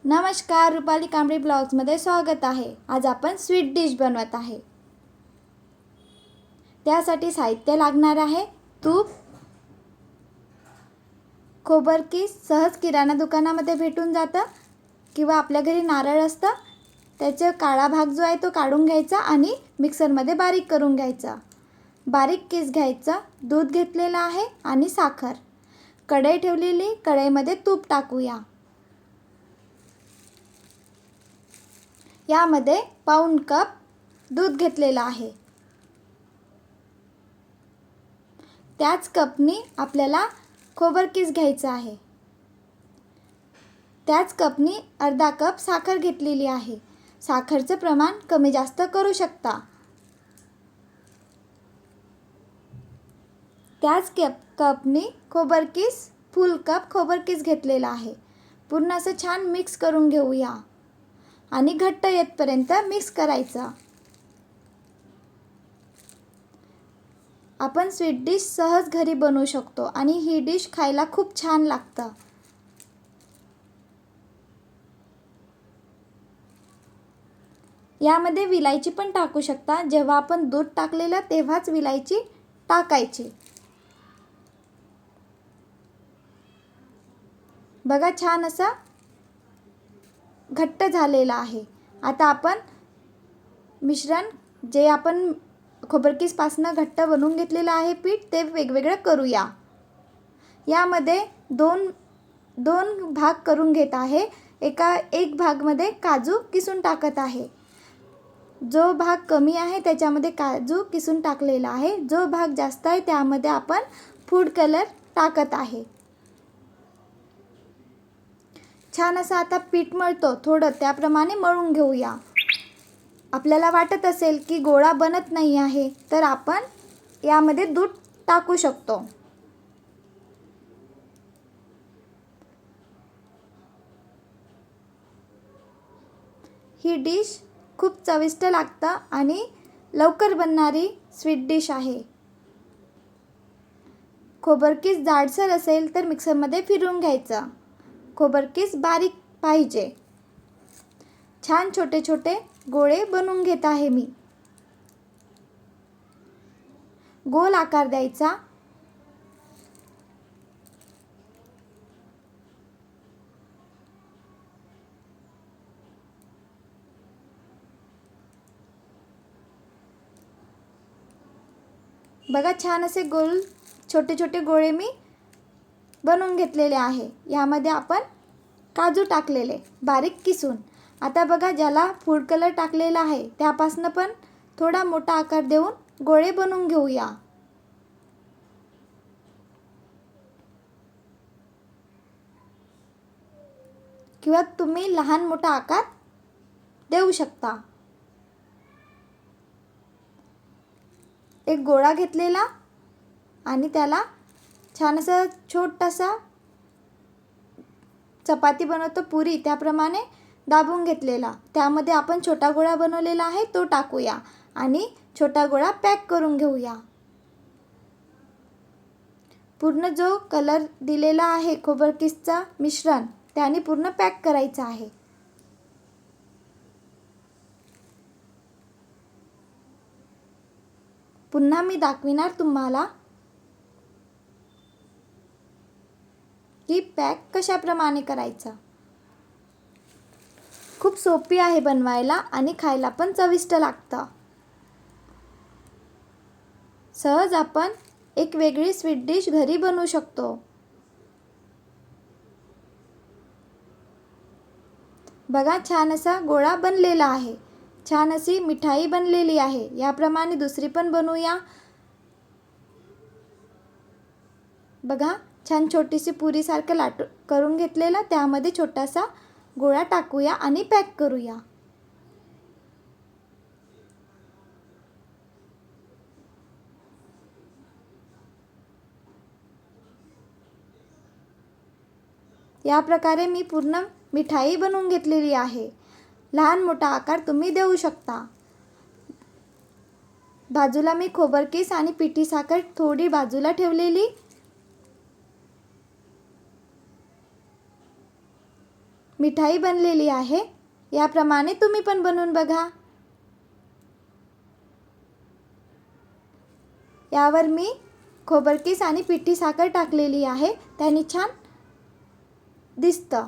नमस्कार, रुपाली कांबळे ब्लॉग्समध्ये स्वागत आहे। आज आपण स्वीट डिश बनवत आहे। त्यासाठी साहित्य लागणार आहे तूप, खोबरकीस सहज किराणा दुकानामध्ये भेटून जातं किंवा आपल्या घरी नारळ असतं त्याचा काळा भाग जो आहे तो काढून घ्यायचा आणि मिक्सरमध्ये बारीक करून घ्यायचा। बारीक किस घ्यायचा, दूध घेतलेला आहे आणि साखर। कढई ठेवलेली, कढईमध्ये तूप टाकूया। यामध्ये पाऊण कप दूध घेतलेला आहे। त्याच कपनी आपल्याला खोबरकीस घ्यायचा आहे। त्याच कपनी अर्धा कप साखर घेतलेली आहे। साखरचं प्रमाण कमी जास्त करू शकता। त्याच कपनी खोबरकीस फुल कप खोबरकीस घेतलेला आहे। पूर्ण असं छान मिक्स करून घेऊया आणि घट्ट येतपर्यंत मिक्स करायचं। आपण स्वीट डिश सहज घरी बनवू शकतो आणि ही डिश खायला खूप छान लागतं। यामध्ये विलायची पण टाकू शकता। जेव्हा आपण दूध टाकलेलं तेव्हाच विलायची टाकायची। बघा, छान असा घट्ट झालेला आहे। आता आपण मिश्रण जे आपण खोबरकीसपासून घट्ट बनवून घेतलेलं आहे पीठ ते वेगवेगळं करूया। यामध्ये दोन भाग करून घेत आहे। एक भागमध्ये काजू किसून टाकत आहे। जो भाग कमी आहे त्याच्यामध्ये काजू किसून टाकलेला आहे। जो भाग जास्त आहे त्यामध्ये आपण फूड कलर टाकत आहे। छान असं आता पीठ मळतो थोडं त्याप्रमाणे मळून घेऊया। आपल्याला वाटत असेल की गोळा बनत नाही आहे तर आपण यामध्ये दूध टाकू शकतो। ही डिश खूप चविष्ट लागतं आणि लवकर बनणारी स्वीट डिश आहे। खोबरकीस जाडसर असेल तर मिक्सरमध्ये फिरवून घ्यायचं। खोबरकीस बारीक पाहिजे। छान छोटे छोटे गोळे बनवून घेत आहे मी। गोल आकार द्यायचा। बघा, छान असे गोल छोटे छोटे गोळे मी बनवून घेतलेले आहे। यामध्ये आपण काजू टाकलेले बारीक किसून। आता बघा, ज्याला फूड कलर टाकलेला आहे त्यापासून पण थोडा मोठा आकार देऊन गोळे बनवून घेऊया। किंवा तुम्ही लहान मोठा आकार देऊ शकता। एक गोळा घेतलेला आणि त्याला छान असं छोटासा चपाती बनवतो पुरी त्याप्रमाणे दाबून घेतलेला। त्यामध्ये आपण छोटा गोळा बनवलेला आहे तो टाकूया आणि छोटा गोळा पॅक करून घेऊया। पूर्ण जो कलर दिलेला आहे खोबरकीसचा मिश्रण त्याने पूर्ण पॅक करायचा आहे। पुन्हा मी दाखविणार तुम्हाला की पॅक कशाप्रमाणे करायचा। खूप सोपी आहे बनवायला आणि खायला पण चविष्ट लागतं। सहज आपण एक वेगळी स्वीट डिश घरी बनवू शकतो। बघा, छान असा गोळा बनलेला आहे। छान अशी मिठाई बनलेली आहे। याप्रमाणे दुसरी पण बनवूया। बघा, छान छोटीशी पुरीसारखं करून घेतलेला त्यामध्ये छोटासा गोळा टाकूया आणि पॅक करूया। या प्रकारे मी पूर्ण मिठाई बनवून घेतलेली आहे। लहान मोठा आकार तुम्ही देऊ शकता। बाजूला मी खोबरकीस आणि पिठी साखर थोडी बाजूला ठेवलेली। मिठाई बनलेली आहे. याप्रमाणे तुम्ही पण बनवून बघा. यावर मी खोबरकीस आणि पिठी साखर टाकलेली आहे. त्याने छान दिसतं.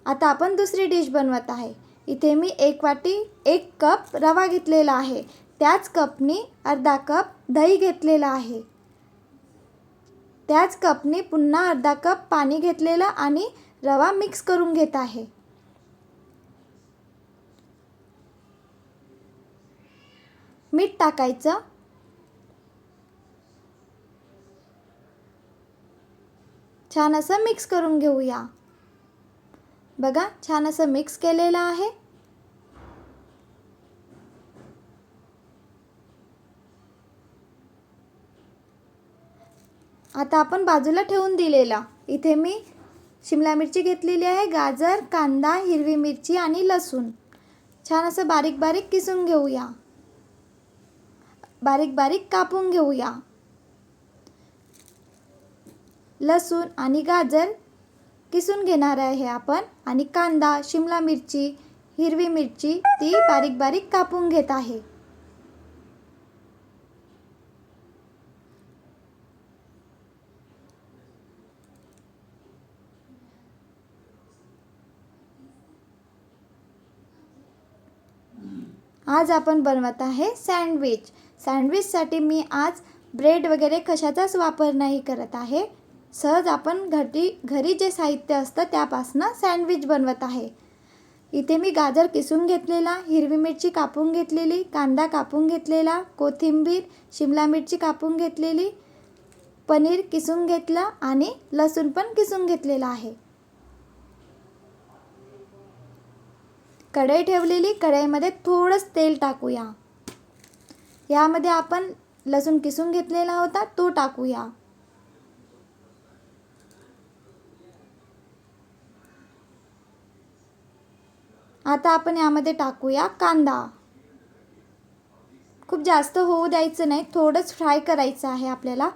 आता आपण दुसरी डिश बनवत आहे. इथे मी 1 कप रवा घेतलेला आहे. त्याच कपनी अर्धा कप दही घेतलेला आहे. त्याच कपनी पुन्हा अर्धा कप पाणी घेतलेलं आणि रवा मिक्स करून घेत आहे. मीठ टाकायचं. छान असं मिक्स करून घेऊया. बघा, छान असं मिक्स केलेलं आहे. आता आपण बाजूला ठेवून दिलेला. इथे मी शिमला मिरची घेतलेली आहे, गाजर, कांदा, हिरवी मिरची आणि लसूण छान असं बारीक बारीक किसून घेऊया. बारीक बारीक कापून घेऊया. लसूण आणि गाजर किसून घेणार आहे आपण आणि कांदा, शिमला मिरची, हिरवी मिरची ती बारीक बारीक कापून घेत आहे. आज आपण बनवत आहे सँडविच. सँडविचसाठी मी आज ब्रेड वगैरे कशाचाच वापर नाही करत आहे. सहज आपण घरी जे साहित्य असतं त्यापासून सँडविच बनवत आहे. इथे मी गाजर किसून घेतलेला, हिरवी मिरची कापून घेतलेली, कांदा कापून घेतलेला, कोथिंबीर, शिमला मिरची कापून घेतलेली, पनीर किसून घेतलं आणि लसूण पण किसून घेतलेला आहे. कढई ठेवलेली. कढईमध्ये थोडंच तेल टाकूया. यामध्ये आपण लसूण किसून घेतलेला होता तो टाकूया. आता आपण यामध्ये टाकूया कांदा. खूप जास्त होऊ द्यायचं नाही, थोडंच फ्राय करायचं आहे आपल्याला.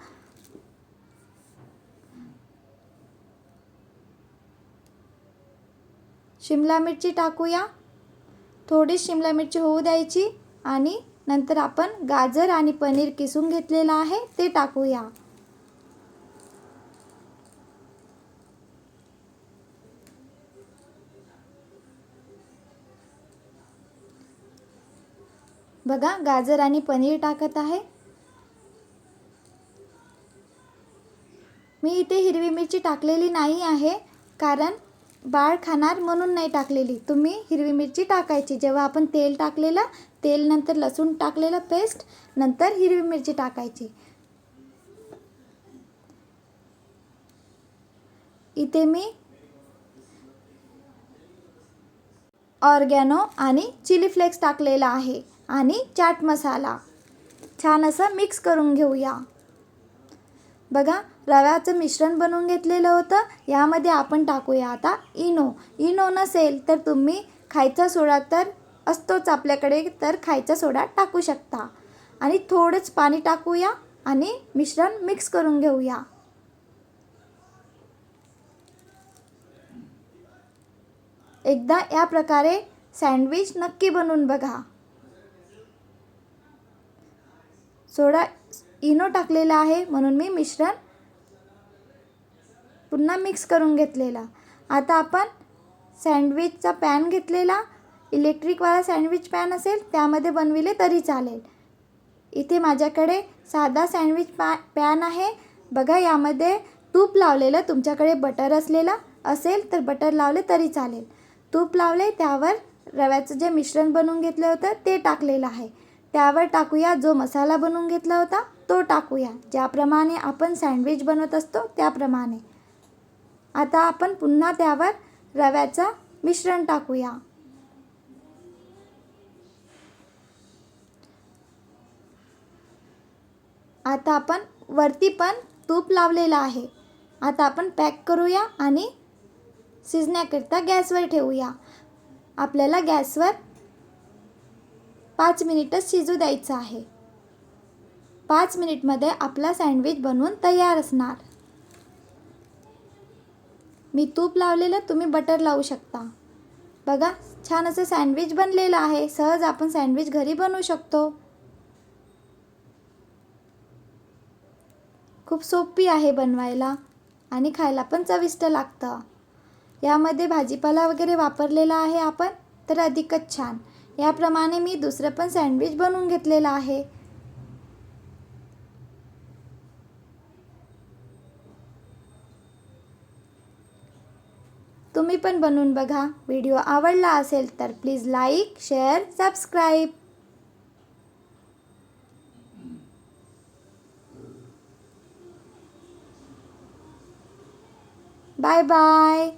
शिमला मिरची टाकूया. थोडी शिमला मिरची होऊ द्यायची आणि नंतर आपण गाजर आणि पनीर किसून घेतलेलं आहे ते टाकूया. बघा, गाजर आणि पनीर टाकत आहे. मी इथे हिरवी मिरची टाकलेली नाही आहे, कारण बाळ खाणार म्हणून नाही टाकलेली. तुम्ही हिरवी मिरची टाकायची जेव्हा आपण तेल टाकलेलं, तेल नंतर लसूण टाकलेलं पेस्ट, नंतर हिरवी मिरची टाकायची. इथे मी ऑर्गॅनो आणि चिली फ्लेक्स टाकलेला आहे आणि चाट मसाला. छान असं मिक्स करून घेऊया. बघा, रव्याचं मिश्रण बनवून घेतलेलं होतं. यामध्ये आपण टाकूया आता इनो. इनो नसेल तर तुम्ही खायचा सोडा तर असतोच आपल्याकडे, तर खायचा सोडा टाकू शकता. आणि थोडंच पाणी टाकूया आणि मिश्रण मिक्स करून घेऊया. एकदा या प्रकारे सँडविच नक्की बनवून बघा. सोडा इनो टाकलेला आहे म्हणून मी मिश्रण पुन्हा मिक्स करून घेतलेला. आता आपण सँडविचचा पॅन घेतलेला. इलेक्ट्रिकवाला सँडविच पॅन असेल त्यामध्ये बनविले तरी चालेल. इथे माझ्याकडे साधा सँडविच पॅन आहे. बघा, यामध्ये तूप लावलेलं, तुमच्याकडे बटर असलेला असेल तर बटर लावले तरी चालेल. तूप लावले, त्यावर रव्याचं जे मिश्रण बनवून घेतलं होतं ते टाकलेलं आहे. त्यावर टाकूया जो मसाला बनवून घेतला होता तो टाकूया. ज्याप्रमाणे आपण सँडविच बनवत असतो त्याप्रमाणे. आता आपण पुन्हा त्यावर रव्याचं मिश्रण टाकूया. आता आपण वरती पण तूप लावलेलं आहे. आता आपण पॅक करूया आणि शिजण्याकरिता गॅसवर ठेवूया. आपल्याला गॅसवर 5 मिनिटच शिजू द्यायचं आहे. 5 मिनिटमध्ये आपला सँडविच बनवून तयार असणार. मी तूप लावलेलं, तुम्ही बटर लावू शकता. बघा, छान असं सँडविच बनलेलं आहे. सहज आपण सँडविच घरी बनवू शकतो. खूप सोपी आहे बनवायला आणि खायला पण चविष्ट लागतं. यामध्ये भाजीपाला वगैरे वापरलेला आहे आपण, तर अधिकच छान. याप्रमाणे मी दुसरं पण सँडविच बनवून घेतलेलं आहे. तुम्ही पण बनवून बघा. व्हिडिओ आवडला असेल तर please like, share, subscribe. Bye bye.